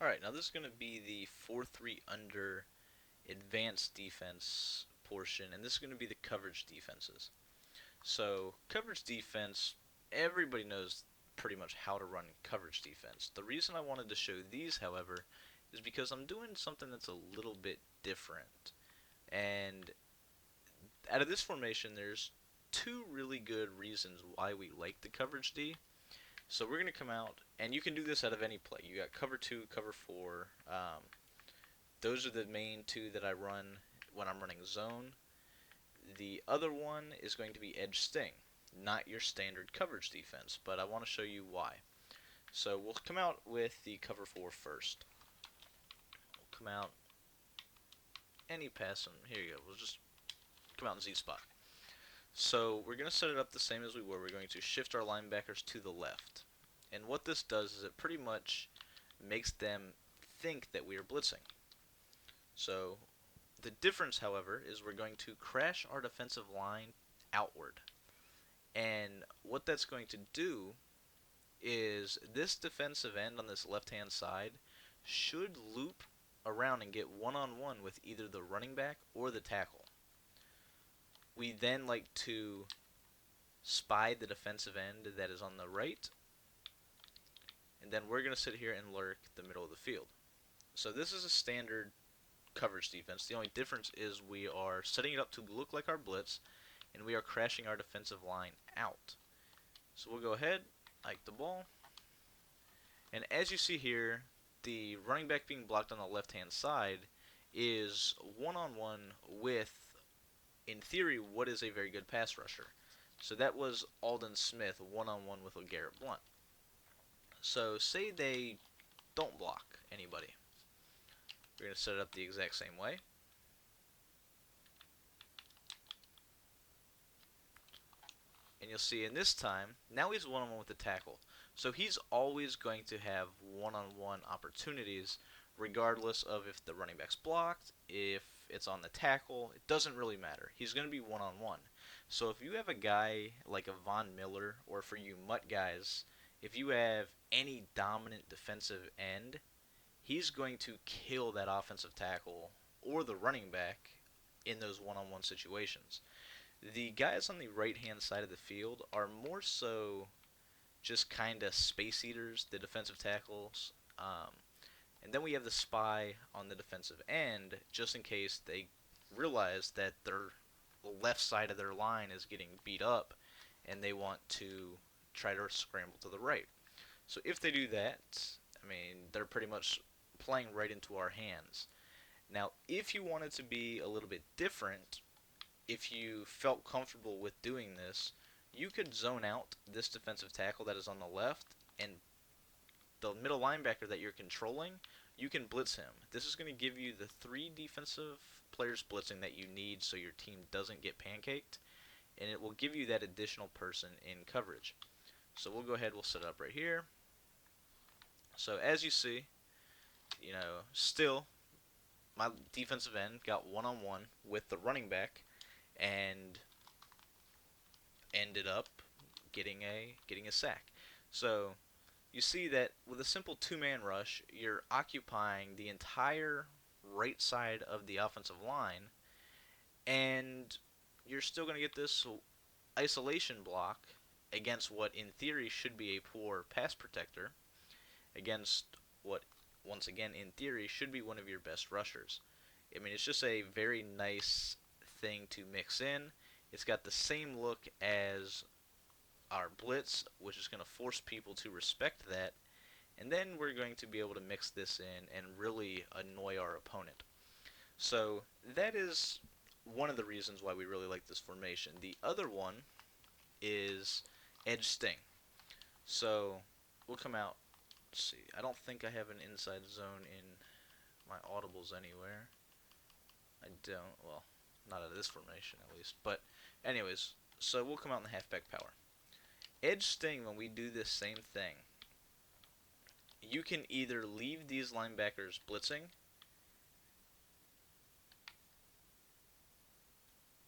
Alright, now this is going to be the 4-3 under advanced defense portion, and this is going to be the coverage defenses. So, coverage defense, everybody knows pretty much how to run coverage defense. The reason I wanted to show these, however, is because I'm doing something that's a little bit different. And out of this formation, there's two really good reasons why we like the coverage D. So we're going to come out, and you can do this out of any play. You got cover 2, cover 4. Those are the main two that I run when I'm running zone. The other one is going to be edge sting, not your standard coverage defense, but I want to show you why. So we'll come out with the cover 4 first. We'll come out any pass, and here you go. We'll just come out in Z spot. So we're going to set it up the same as we were. We're going to shift our linebackers to the left. And what this does is it pretty much makes them think that we are blitzing. So the difference, however, is we're going to crash our defensive line outward. And what that's going to do is this defensive end on this left-hand side should loop around and get one-on-one with either the running back or the tackle. We then like to spy the defensive end that is on the right, and then we're going to sit here and lurk the middle of the field. So this is a standard coverage defense. The only difference is we are setting it up to look like our blitz, and we are crashing our defensive line out. So we'll go ahead, hike the ball, and as you see here, the running back being blocked on the left-hand side is one-on-one with, in theory, what is a very good pass rusher. So that was Alden Smith one-on-one with LeGarrette Blunt. So say they don't block anybody. We're going to set it up the exact same way. And you'll see in this time, now he's one-on-one with the tackle. So he's always going to have one-on-one opportunities regardless of if the running back's blocked, if it's on the tackle. It doesn't really matter. He's going to be one-on-one. So if you have a guy like a Von Miller, or for you Mutt guys, if you have any dominant defensive end, he's going to kill that offensive tackle or the running back in those one-on-one situations. The guys on the right-hand side of the field are more so just kind of space eaters, the defensive tackles. And then we have the spy on the defensive end, just in case they realize that their left side of their line is getting beat up and they want to try to scramble to the right. So if they do that, I mean, they're pretty much playing right into our hands. Now, if you wanted to be a little bit different, if you felt comfortable with doing this, you could zone out this defensive tackle that is on the left, and the middle linebacker that you're controlling, you can blitz him. This is going to give you the 3 defensive players blitzing that you need so your team doesn't get pancaked, and it will give you that additional person in coverage. So we'll go ahead, we'll set it up right here. So as you see, still my defensive end got one-on-one with the running back and ended up getting a sack. So you see that with a simple 2-man rush, you're occupying the entire right side of the offensive line, and you're still going to get this isolation block against what in theory should be a poor pass protector, against what, once again, in theory should be one of your best rushers. I mean, it's just a very nice thing to mix in. It's got the same look as our blitz, which is going to force people to respect that, and then we're going to be able to mix this in and really annoy our opponent. So that is one of the reasons why we really like this formation. The other one is edge sting. So we'll come out. Let's see. I don't think I have an inside zone in my audibles anywhere. I don't. Well, not out of this formation at least. But anyways, so we'll come out in the halfback power. Edge sting, when we do this same thing, you can either leave these linebackers blitzing.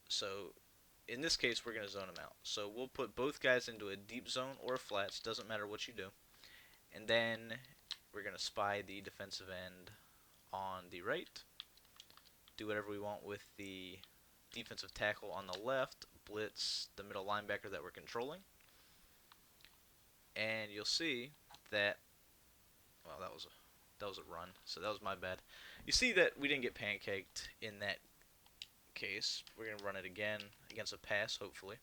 So in this case, we're going to zone them out. So we'll put both guys into a deep zone or a flats, doesn't matter what you do. And then we're going to spy the defensive end on the right, do whatever we want with the defensive tackle on the left, blitz the middle linebacker that we're controlling, and you'll see that, well, that was a run, so that was my bad. You see that we didn't get pancaked in that case. We're going to run it again against a pass, hopefully.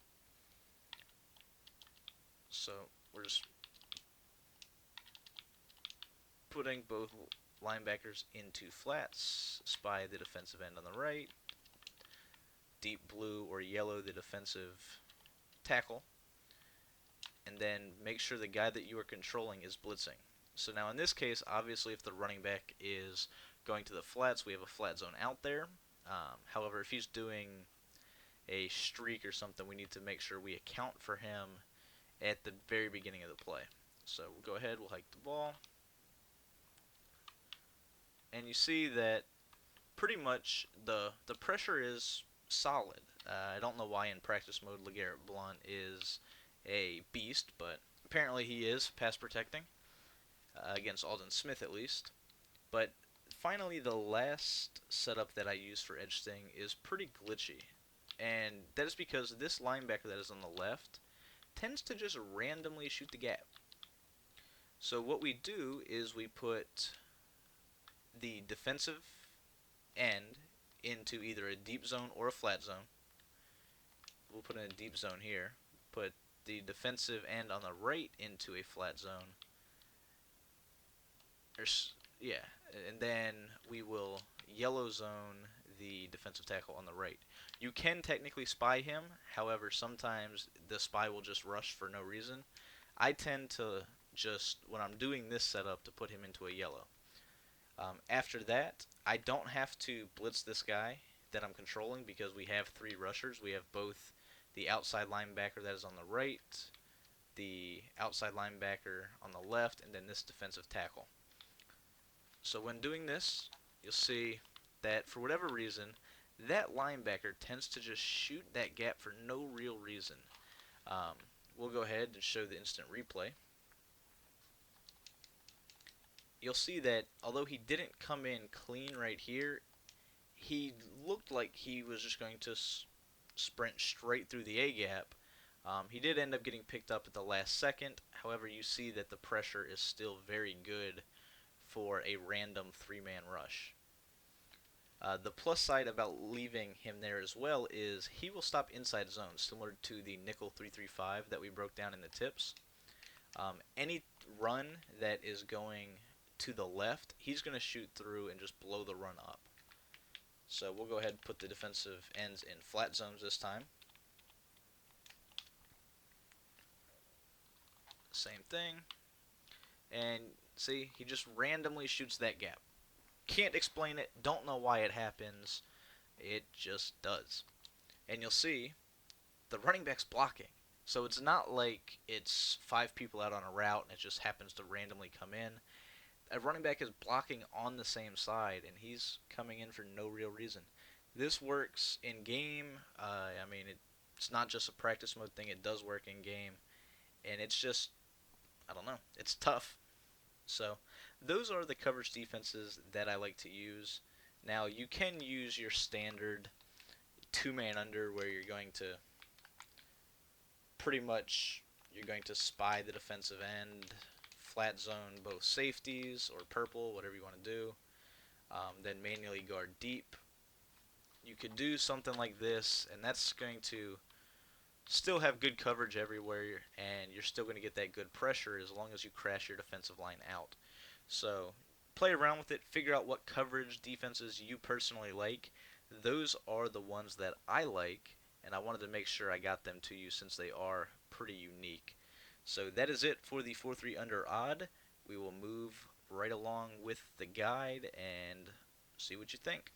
So we're just putting both linebackers into flats, spy the defensive end on the right, deep blue or yellow the defensive tackle, and then make sure the guy that you are controlling is blitzing. So now in this case, obviously if the running back is going to the flats, we have a flat zone out there. However, if he's doing a streak or something, we need to make sure we account for him at the very beginning of the play. So we'll go ahead, we'll hike the ball, and you see that pretty much the pressure is solid. I don't know why in practice mode LeGarrette Blount is a beast, but apparently he is pass protecting against Alden Smith at least. But finally, the last setup that I use for edge sting is pretty glitchy, and that is because this linebacker that is on the left tends to just randomly shoot the gap. So what we do is we put the defensive end into either a deep zone or a flat zone. We'll put in a deep zone here. Put the defensive end on the right into a flat zone. Yeah, and then we will yellow zone the defensive tackle on the right. You can technically spy him, however, sometimes the spy will just rush for no reason. I tend to just, when I'm doing this setup, to put him into a yellow. After that, I don't have to blitz this guy that I'm controlling because we have three rushers. We have both the outside linebacker that is on the right, the outside linebacker on the left, and then this defensive tackle. So when doing this, you'll see that for whatever reason, that linebacker tends to just shoot that gap for no real reason. We'll go ahead and show the instant replay. You'll see that although he didn't come in clean right here, he looked like he was just going to sprint straight through the A-gap. He did end up getting picked up at the last second. However, you see that the pressure is still very good for a random three-man rush. The plus side about leaving him there as well is he will stop inside zones, similar to the nickel 3-3-5 that we broke down in the tips. Any run that is going to the left, he's going to shoot through and just blow the run up. So we'll go ahead and put the defensive ends in flat zones this time. Same thing. And see, he just randomly shoots that gap. Can't explain it, don't know why it happens. It just does. And you'll see the running back's blocking. So it's not like it's five people out on a route and it just happens to randomly come in. A running back is blocking on the same side, and he's coming in for no real reason. This works in game. I mean, it's not just a practice mode thing. It does work in game, and it's just, I don't know. It's tough. So those are the coverage defenses that I like to use. Now, you can use your standard two-man under where you're going to pretty much, you're going to spy the defensive end, flat zone both safeties or purple, whatever you want to do, then manually guard deep. You could do something like this, and that's going to still have good coverage everywhere, and you're still going to get that good pressure as long as you crash your defensive line out. So play around with it, figure out what coverage defenses you personally like. Those are the ones that I like, and I wanted to make sure I got them to you since they are pretty unique. So that is it for the 4-3 under odd. We will move right along with the guide and see what you think.